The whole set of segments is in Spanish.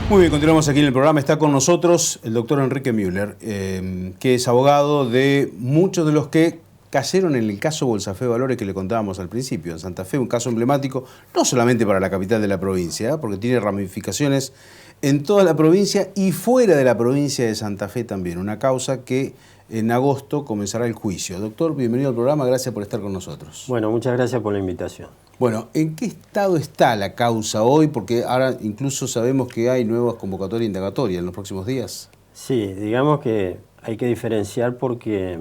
Muy bien, continuamos aquí en el programa. Está con nosotros el doctor Enrique Müller, que es abogado de muchos de los que cayeron en el caso Bolsafé Valores que le contábamos al principio. En Santa Fe, un caso emblemático, no solamente para la capital de la provincia, porque tiene ramificaciones en toda la provincia y fuera de la provincia de Santa Fe también. Una causa que en agosto comenzará el juicio. Doctor, bienvenido al programa, gracias por estar con nosotros. Bueno, muchas gracias por la invitación. Bueno, ¿en qué estado está la causa hoy? Porque ahora incluso sabemos que hay nuevas convocatorias e indagatorias en los próximos días. Sí, digamos que hay que diferenciar porque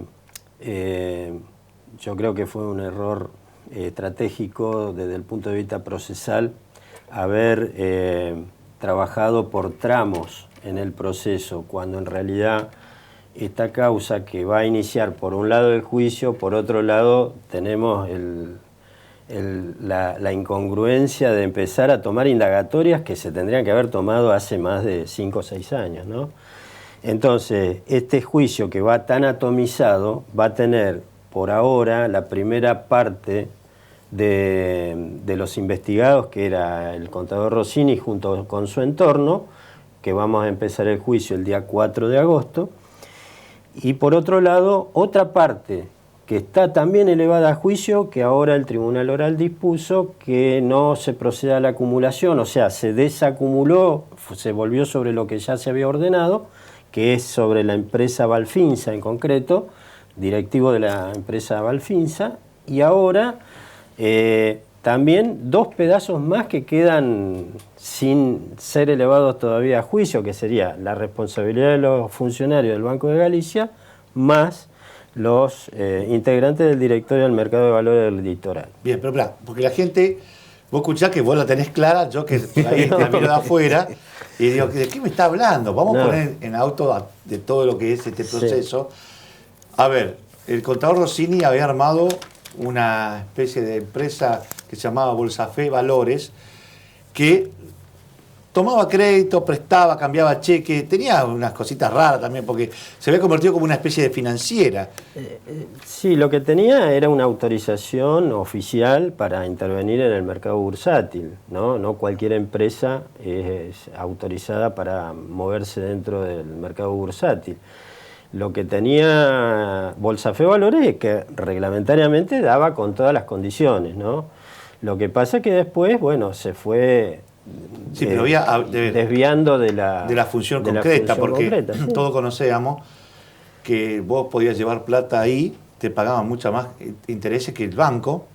yo creo que fue un error estratégico desde el punto de vista procesal haber trabajado por tramos en el proceso, cuando en realidad esta causa que va a iniciar por un lado el juicio, por otro lado tenemos la incongruencia de empezar a tomar indagatorias que se tendrían que haber tomado hace más de 5 o 6 años, ¿no? Entonces, este juicio que va tan atomizado va a tener por ahora la primera parte de los investigados, que era el contador Rossini junto con su entorno, que vamos a empezar el juicio el día 4 de agosto, y por otro lado, otra parte que está también elevada a juicio, que ahora el Tribunal Oral dispuso que no se proceda a la acumulación, o sea, se desacumuló, se volvió sobre lo que ya se había ordenado, que es sobre la empresa Valfinsa en concreto, directivo de la empresa Valfinsa, y ahora también 2 pedazos más que quedan sin ser elevados todavía a juicio, que sería la responsabilidad de los funcionarios del Banco de Galicia, más los integrantes del directorio del mercado de valores del litoral. Bien, pero claro, porque la gente, vos escuchás que vos la tenés clara, yo que ahí la miro de afuera, y digo, ¿de qué me está hablando? Vamos a poner en auto de todo lo que es este proceso. Sí. A ver, el contador Rossini había armado una especie de empresa que se llamaba Bolsafé Valores, que tomaba crédito, prestaba, cambiaba cheque, tenía unas cositas raras también, porque se había convertido como una especie de financiera. Sí, lo que tenía era una autorización oficial para intervenir en el mercado bursátil, ¿no? No cualquier empresa es autorizada para moverse dentro del mercado bursátil. Lo que tenía Bolsafé Valores es que reglamentariamente daba con todas las condiciones, ¿no? Lo que pasa es que después, bueno, se fue pero había, desviando de la función concreta, porque sí, todos conocíamos que vos podías llevar plata ahí, te pagaban mucho más intereses que el banco,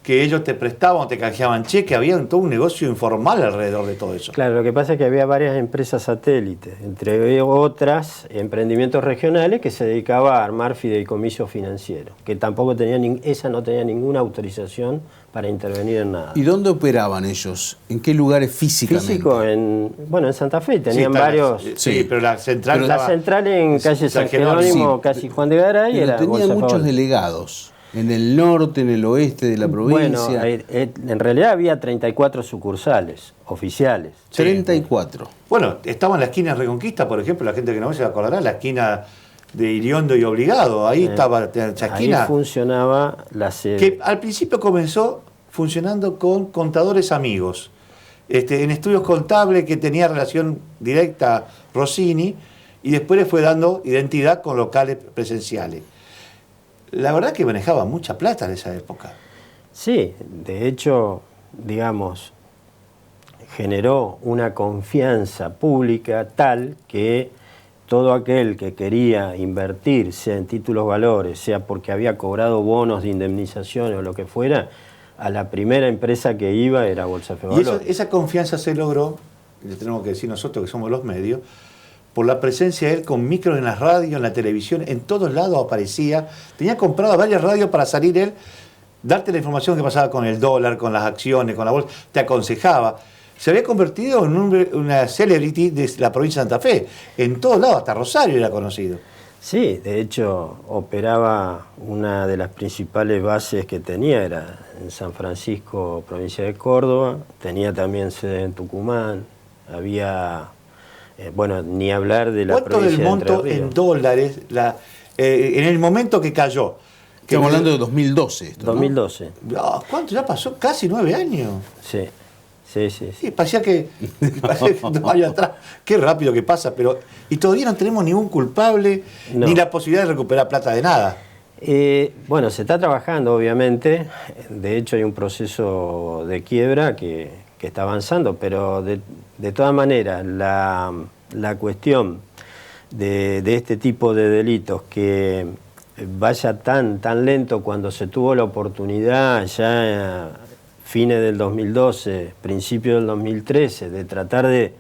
que ellos te prestaban o te canjeaban cheque, había todo un negocio informal alrededor de todo eso. Claro, lo que pasa es que había varias empresas satélites, entre otras emprendimientos regionales que se dedicaba a armar fideicomisos financieros, que tampoco tenían, esa no tenía ninguna autorización para intervenir en nada. ¿Y dónde operaban ellos? ¿En qué lugares físicamente? Físico, en Santa Fe, tenían varios. Sí, pero la central... La central en calle San Jerónimo, casi Juan de Garay, pero era tenía muchos delegados. En el norte, en el oeste de la provincia. Bueno, en realidad había 34 sucursales oficiales. 34. Bueno, estaba en la esquina de Reconquista, por ejemplo, la gente que no se acordará, la esquina de Iriondo y Obligado, ahí estaba esa esquina. Ahí funcionaba la sede. Que al principio comenzó funcionando con contadores amigos. En estudios contables que tenía relación directa Rossini, y después le fue dando identidad con locales presenciales. La verdad que manejaba mucha plata en esa época. Sí, de hecho, digamos, generó una confianza pública tal que todo aquel que quería invertir, sea en títulos valores, sea porque había cobrado bonos de indemnización o lo que fuera, a la primera empresa que iba era Bolsafé Valores. Y esa confianza se logró, le tenemos que decir nosotros que somos los medios, por la presencia de él con micros en las radios, en la televisión, en todos lados aparecía. Tenía comprado varias radios para salir él, darte la información que pasaba con el dólar, con las acciones, con la bolsa, te aconsejaba. Se había convertido en una celebrity de la provincia de Santa Fe. En todos lados, hasta Rosario era conocido. Sí, de hecho operaba, una de las principales bases que tenía era en San Francisco, provincia de Córdoba, tenía también sede en Tucumán, había... bueno, ni hablar de la provincia de Entre Ríos. ¿Cuánto del monto en dólares, en el momento que cayó? Estamos hablando de 2012. Esto, 2012. ¿no? ¿Cuánto ya pasó? Casi 9 años. Sí. Sí, parecía que 2 años atrás, qué rápido que pasa, pero y todavía no tenemos ningún culpable, ni la posibilidad de recuperar plata de nada. Bueno, se está trabajando, obviamente. De hecho, hay un proceso de quiebra que está avanzando, pero de todas maneras, la cuestión de este tipo de delitos que vaya tan lento cuando se tuvo la oportunidad ya fines del 2012, principios del 2013, de tratar de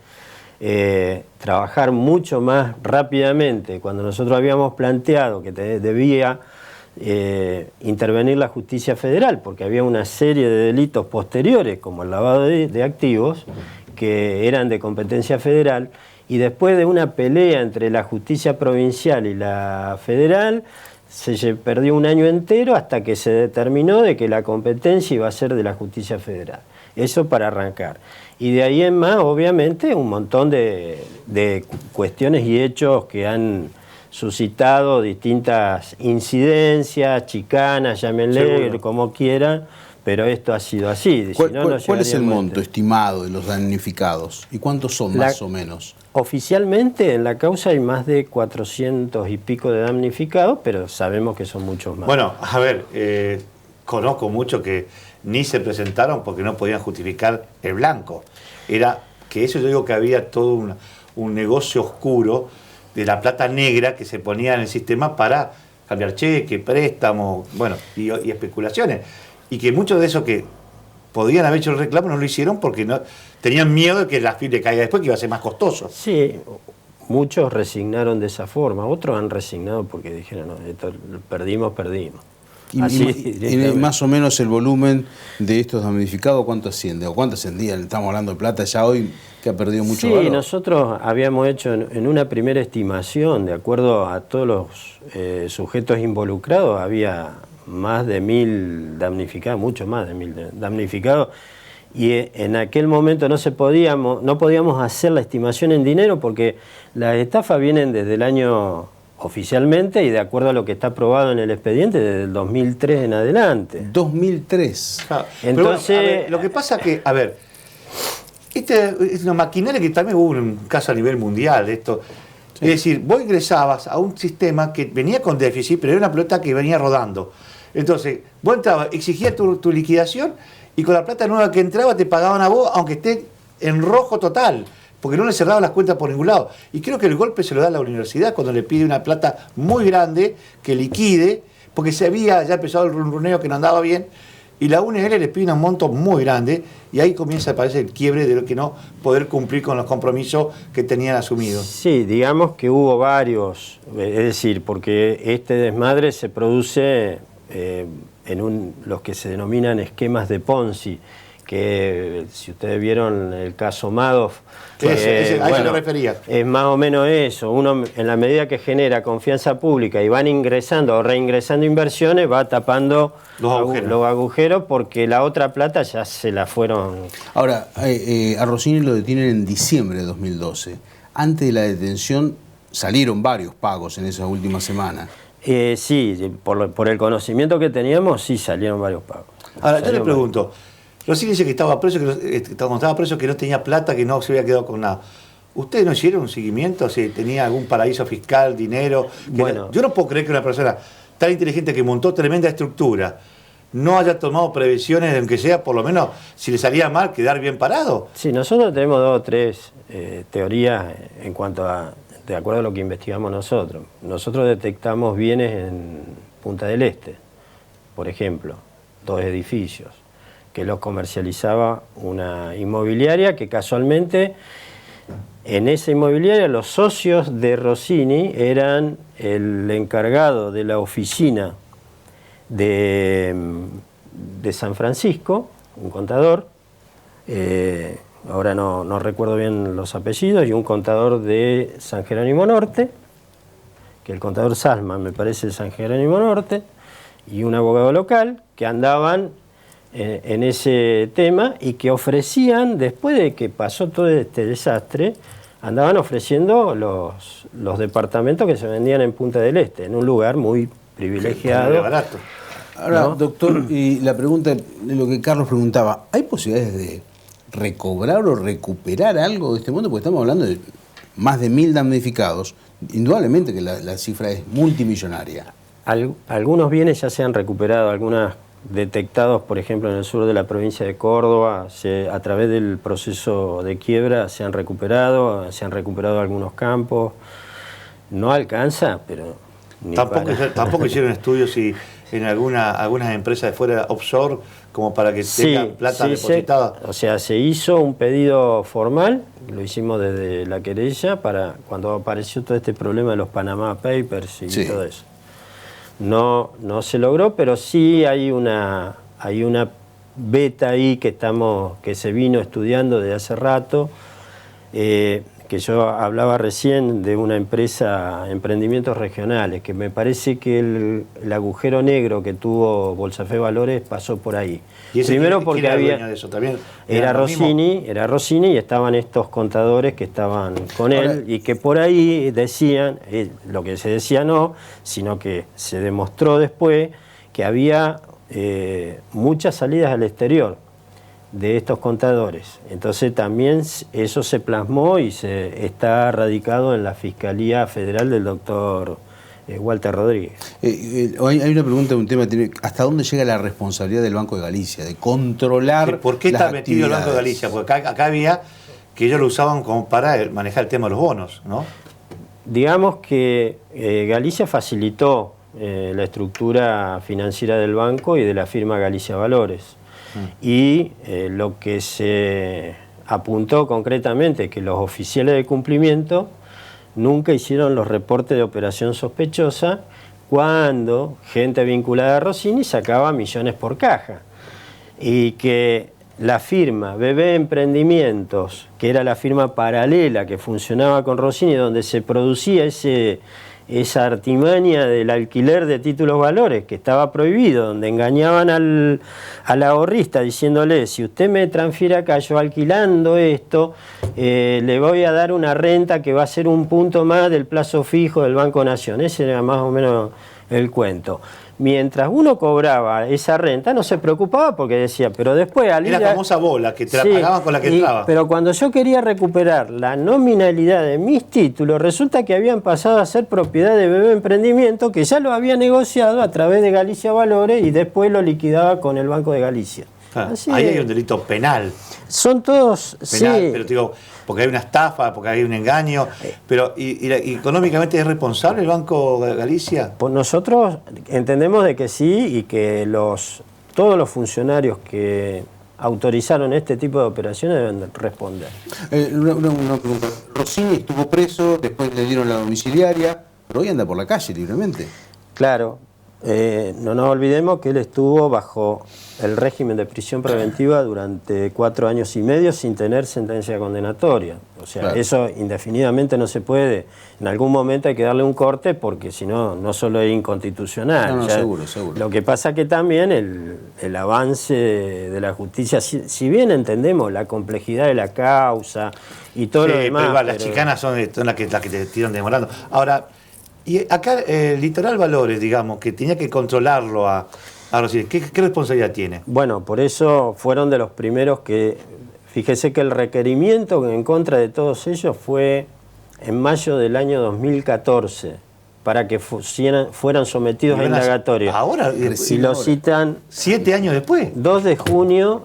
trabajar mucho más rápidamente, cuando nosotros habíamos planteado que debía intervenir la justicia federal, porque había una serie de delitos posteriores, como el lavado de activos, que eran de competencia federal, y después de una pelea entre la justicia provincial y la federal, se perdió un año entero hasta que se determinó de que la competencia iba a ser de la justicia federal. Eso para arrancar. Y de ahí en más, obviamente, un montón de cuestiones y hechos que han suscitado distintas incidencias, chicanas, llámenle como quieran, pero esto ha sido así. ¿Cuál es el monto estimado de los damnificados? ¿Y cuántos son más o menos? Oficialmente en la causa hay más de 400 y pico de damnificados, pero sabemos que son muchos más. Bueno, a ver, conozco muchos que ni se presentaron porque no podían justificar el blanco. Era que eso yo digo que había todo un negocio oscuro de la plata negra que se ponía en el sistema para cambiar cheque, préstamos, bueno, y especulaciones. Y que muchos de esos que podían haber hecho el reclamo no lo hicieron porque no tenían miedo de que la FIP caiga después, que iba a ser más costoso. Sí, muchos resignaron de esa forma, otros han resignado porque dijeron, no, esto perdimos. Y más o menos el volumen de estos damnificados, ¿cuánto asciende? ¿O cuánto ascendían? Estamos hablando de plata ya hoy que ha perdido mucho valor. Sí, nosotros habíamos hecho en una primera estimación, de acuerdo a todos los sujetos involucrados, había más de 1000 damnificados, mucho más de 1000 damnificados, y en aquel momento no podíamos hacer la estimación en dinero porque las estafas vienen desde el año oficialmente y de acuerdo a lo que está aprobado en el expediente desde el 2003 en adelante. 2003. Claro. Entonces, bueno, a ver, lo que pasa que, a ver, es una maquinaria que también hubo un caso a nivel mundial, esto. Sí. Es decir, vos ingresabas a un sistema que venía con déficit, pero era una pelota que venía rodando. Entonces, vos entrabas, exigías tu liquidación y con la plata nueva que entraba te pagaban a vos, aunque esté en rojo total, porque no le cerraban las cuentas por ningún lado. Y creo que el golpe se lo da a la universidad cuando le pide una plata muy grande que liquide, porque se había ya empezado el runruneo que no andaba bien, y la UNL le pide un monto muy grande, y ahí comienza a aparecer el quiebre de lo que no poder cumplir con los compromisos que tenían asumidos. Sí, digamos que hubo varios, es decir, porque este desmadre se produce en los que se denominan esquemas de Ponzi, que si ustedes vieron el caso Madoff, a eso me refería. Es más o menos eso. Uno, en la medida que genera confianza pública y van ingresando o reingresando inversiones, va tapando los agujeros porque la otra plata ya se la fueron. Ahora, a Rossini lo detienen en diciembre de 2012. Antes de la detención salieron varios pagos en esas últimas semanas. Sí, por el conocimiento que teníamos, sí salieron varios pagos. Ahora, yo le pregunto, Rossini dice que estaba preso, que no tenía plata, que no se había quedado con nada. ¿Ustedes no hicieron un seguimiento? Si tenía algún paraíso fiscal, dinero. Bueno, yo no puedo creer que una persona tan inteligente que montó tremenda estructura no haya tomado previsiones, aunque sea por lo menos, si le salía mal, quedar bien parado. Sí, nosotros tenemos 2 o 3 teorías en cuanto a, de acuerdo a lo que investigamos nosotros. Nosotros detectamos bienes en Punta del Este, por ejemplo, 2 edificios, que los comercializaba una inmobiliaria que casualmente en esa inmobiliaria los socios de Rossini eran el encargado de la oficina de San Francisco, un contador, ahora no recuerdo bien los apellidos, y un contador de San Jerónimo Norte, que el contador Salman me parece de San Jerónimo Norte, y un abogado local que andaban en ese tema y que ofrecían, después de que pasó todo este desastre, andaban ofreciendo los departamentos que se vendían en Punta del Este, en un lugar muy privilegiado. Barato. Ahora, ¿no? Doctor, y la pregunta de lo que Carlos preguntaba, ¿hay posibilidades recobrar o recuperar algo de este mundo? Porque estamos hablando de más de 1000 damnificados. Indudablemente que la cifra es multimillonaria. Algunos bienes ya se han recuperado, algunos detectados, por ejemplo, en el sur de la provincia de Córdoba, a través del proceso de quiebra se han recuperado algunos campos. No alcanza, pero... Tampoco hicieron estudios si en algunas empresas de fuera offshore como para que tengan plata depositada. Se hizo un pedido formal, lo hicimos desde la querella para cuando apareció todo este problema de los Panama Papers y todo eso. No se logró, pero sí hay una beta ahí que se vino estudiando desde hace rato, que yo hablaba recién de una empresa, Emprendimientos Regionales, que me parece que el agujero negro que tuvo Bolsafé Valores pasó por ahí. ¿Y primero porque era había... dueño de eso también? Era Rossini y estaban estos contadores que estaban con él y que por ahí decían, lo que se decía no, sino que se demostró después que había muchas salidas al exterior de estos contadores. Entonces también eso se plasmó y está radicado en la Fiscalía Federal del doctor Walter Rodríguez. Hay una pregunta, un tema, ¿hasta dónde llega la responsabilidad del Banco de Galicia de controlar? ¿Por qué está metido el Banco de Galicia? Porque acá había que ellos lo usaban como para manejar el tema de los bonos, ¿no? Digamos que Galicia facilitó la estructura financiera del banco y de la firma Galicia Valores. Y lo que se apuntó concretamente, que los oficiales de cumplimiento nunca hicieron los reportes de operación sospechosa cuando gente vinculada a Rossini sacaba millones por caja. Y que la firma BB Emprendimientos, que era la firma paralela que funcionaba con Rossini, donde se producía esa artimaña del alquiler de títulos valores que estaba prohibido, donde engañaban al ahorrista diciéndole, si usted me transfiere acá, yo alquilando esto, le voy a dar una renta que va a ser un punto más del plazo fijo del Banco Nación. Ese era más o menos el cuento. Mientras uno cobraba esa renta, no se preocupaba porque decía, pero después... Era la famosa bola, que te la pagaban con la que entraba. Pero cuando yo quería recuperar la nominalidad de mis títulos, resulta que habían pasado a ser propiedad de BB Emprendimiento, que ya lo había negociado a través de Galicia Valores y después lo liquidaba con el Banco de Galicia. Ahí hay un delito penal. Son todos... Penal, pero digo, porque hay una estafa, porque hay un engaño, pero ¿y económicamente es responsable el Banco de Galicia? Pues nosotros entendemos de que sí y que todos los funcionarios que autorizaron este tipo de operaciones deben responder. Una pregunta. Rossini estuvo preso, después le dieron la domiciliaria, pero hoy anda por la calle libremente. Claro. No nos olvidemos que él estuvo bajo el régimen de prisión preventiva durante 4 años y medio sin tener sentencia condenatoria. O sea, claro, eso indefinidamente no se puede. En algún momento hay que darle un corte porque si no, no solo es inconstitucional. No, ya, seguro. Lo que pasa que también el avance de la justicia, si bien entendemos la complejidad de la causa y todo lo demás... Pero igual, las chicanas son las que te tiran demorando. Ahora... Y acá Litoral Valores, digamos, que tenía que controlarlo a Rossini, ¿qué responsabilidad tiene? Bueno, por eso fueron de los primeros que... Fíjese que el requerimiento en contra de todos ellos fue en mayo del año 2014, para que fueran sometidos a indagatoria. ¿Ahora? Y lo citan... 7 años después. 2 de junio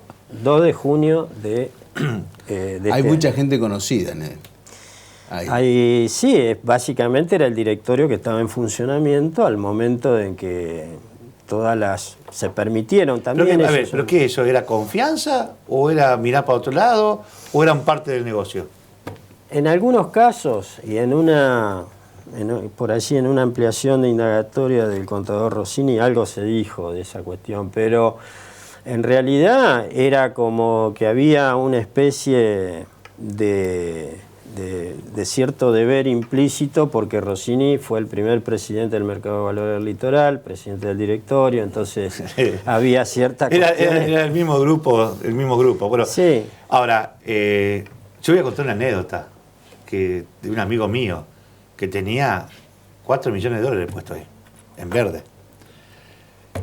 de Hay mucha gente conocida en él. Ahí sí, básicamente era el directorio que estaba en funcionamiento al momento en que se permitieron también. ¿Pero qué eso? ¿Era confianza? ¿O era mirar para otro lado? ¿O eran parte del negocio? En algunos casos, y por allí en una ampliación de indagatoria del contador Rossini, algo se dijo de esa cuestión, pero en realidad era como que había una especie de cierto deber implícito, porque Rossini fue el primer presidente del Mercado de Valores del Litoral, presidente del directorio, entonces había cierta... Era el mismo grupo. Bueno, sí. Ahora, yo voy a contar una anécdota de un amigo mío que tenía 4 millones de dólares puesto ahí, en verde.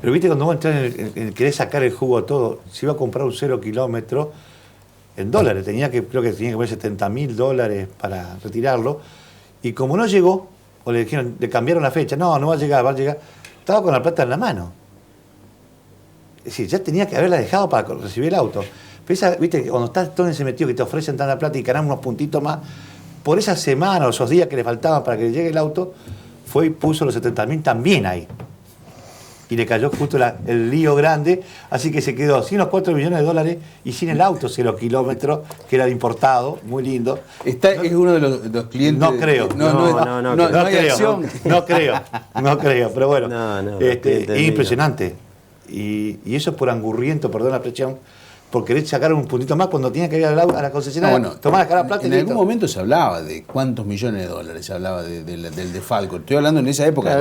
Pero viste, cuando vos entras querés sacar el jugo a todo, si iba a comprar un 0 kilómetro, en dólares. Creo que tenía que poner $70.000 para retirarlo. Y como no llegó, o le dijeron, le cambiaron la fecha, no va a llegar, estaba con la plata en la mano. Es decir, ya tenía que haberla dejado para recibir el auto. Pero viste, cuando estás todo en ese metido que te ofrecen tanta plata y ganan unos puntitos más, por esa semana o esos días que le faltaban para que le llegue el auto, fue y puso los 70.000 también ahí. Y le cayó justo el lío grande, así que se quedó sin los $4 millones y sin el auto, 0 kilómetros, que era de importado, muy lindo. Es uno de los clientes. No creo. No creo, pero bueno. Es impresionante. Y eso es por angurriento, perdón la expresión, por querer sacar un puntito más cuando tenía que ir a la concesionaria, tomar la plata. En algún momento se hablaba de cuántos millones de dólares se hablaba del defalco. Estoy hablando en esa época.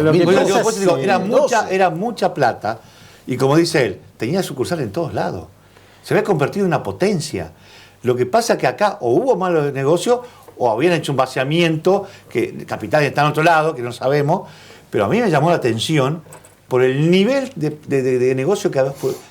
Era mucha plata, y como dice él, tenía sucursal en todos lados. Se había convertido en una potencia. Lo que pasa es que acá o hubo malos negocios o habían hecho un vaciamiento, que el capital está en otro lado, que no sabemos, pero a mí me llamó la atención por el nivel de negocio que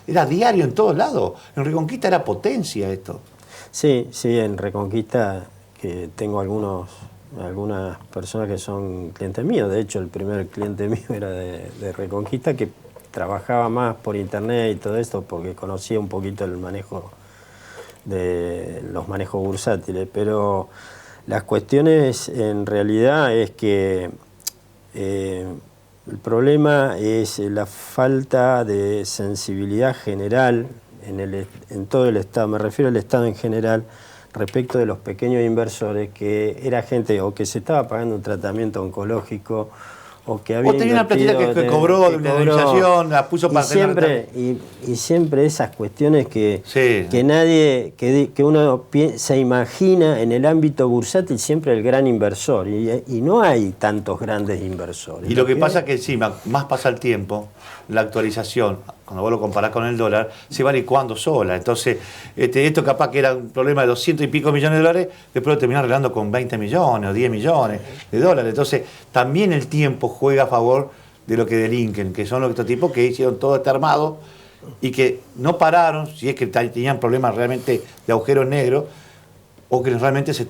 era diario en todos lados. En Reconquista era potencia esto. Sí, en Reconquista, que tengo algunas personas que son clientes míos. De hecho, el primer cliente mío era de Reconquista, que trabajaba más por internet y todo esto, porque conocía un poquito el manejo de los manejos bursátiles. Pero las cuestiones en realidad es que el problema es la falta de sensibilidad general en todo el Estado, me refiero al Estado en general, respecto de los pequeños inversores, que era gente o que se estaba pagando un tratamiento oncológico o que había tenía una platita que cobró de una indemnización, la puso para y siempre esas cuestiones que uno se imagina en el ámbito bursátil, siempre el gran inversor, y no hay tantos grandes inversores. Y lo que pasa es que encima, más pasa el tiempo, la actualización, cuando vos lo comparás con el dólar, se va licuando sola. Entonces, esto capaz que era un problema de 200 y pico millones de dólares, después lo terminás arreglando con 20 millones o 10 millones de dólares. Entonces, también el tiempo juega a favor de lo que delinquen, que son estos tipos que hicieron todo este armado y que no pararon, si es que tenían problemas realmente de agujeros negros, o que realmente se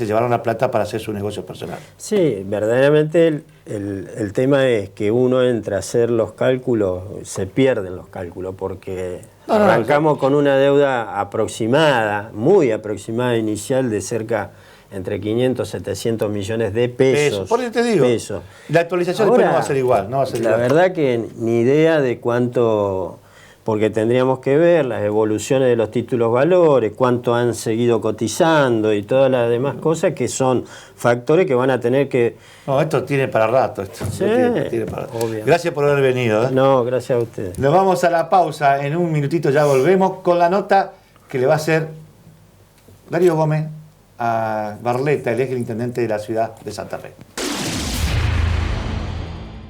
llevaron la plata para hacer su negocio personal. Sí, verdaderamente el tema es que uno entra a hacer los cálculos, se pierden los cálculos, porque arrancamos con una deuda aproximada, muy aproximada inicial, de cerca entre 500 y 700 millones de pesos. Por eso te digo, la actualización ahora, después no va a ser igual. La verdad que ni idea de cuánto... Porque tendríamos que ver las evoluciones de los títulos valores, cuánto han seguido cotizando y todas las demás cosas, que son factores que van a tener que... No, esto tiene para rato. Tiene para rato. Gracias por haber venido. No, gracias a ustedes. Nos vamos a la pausa. En un minutito ya volvemos con la nota que le va a hacer Darío Gómez a Barleta, el ex intendente de la ciudad de Santa Fe.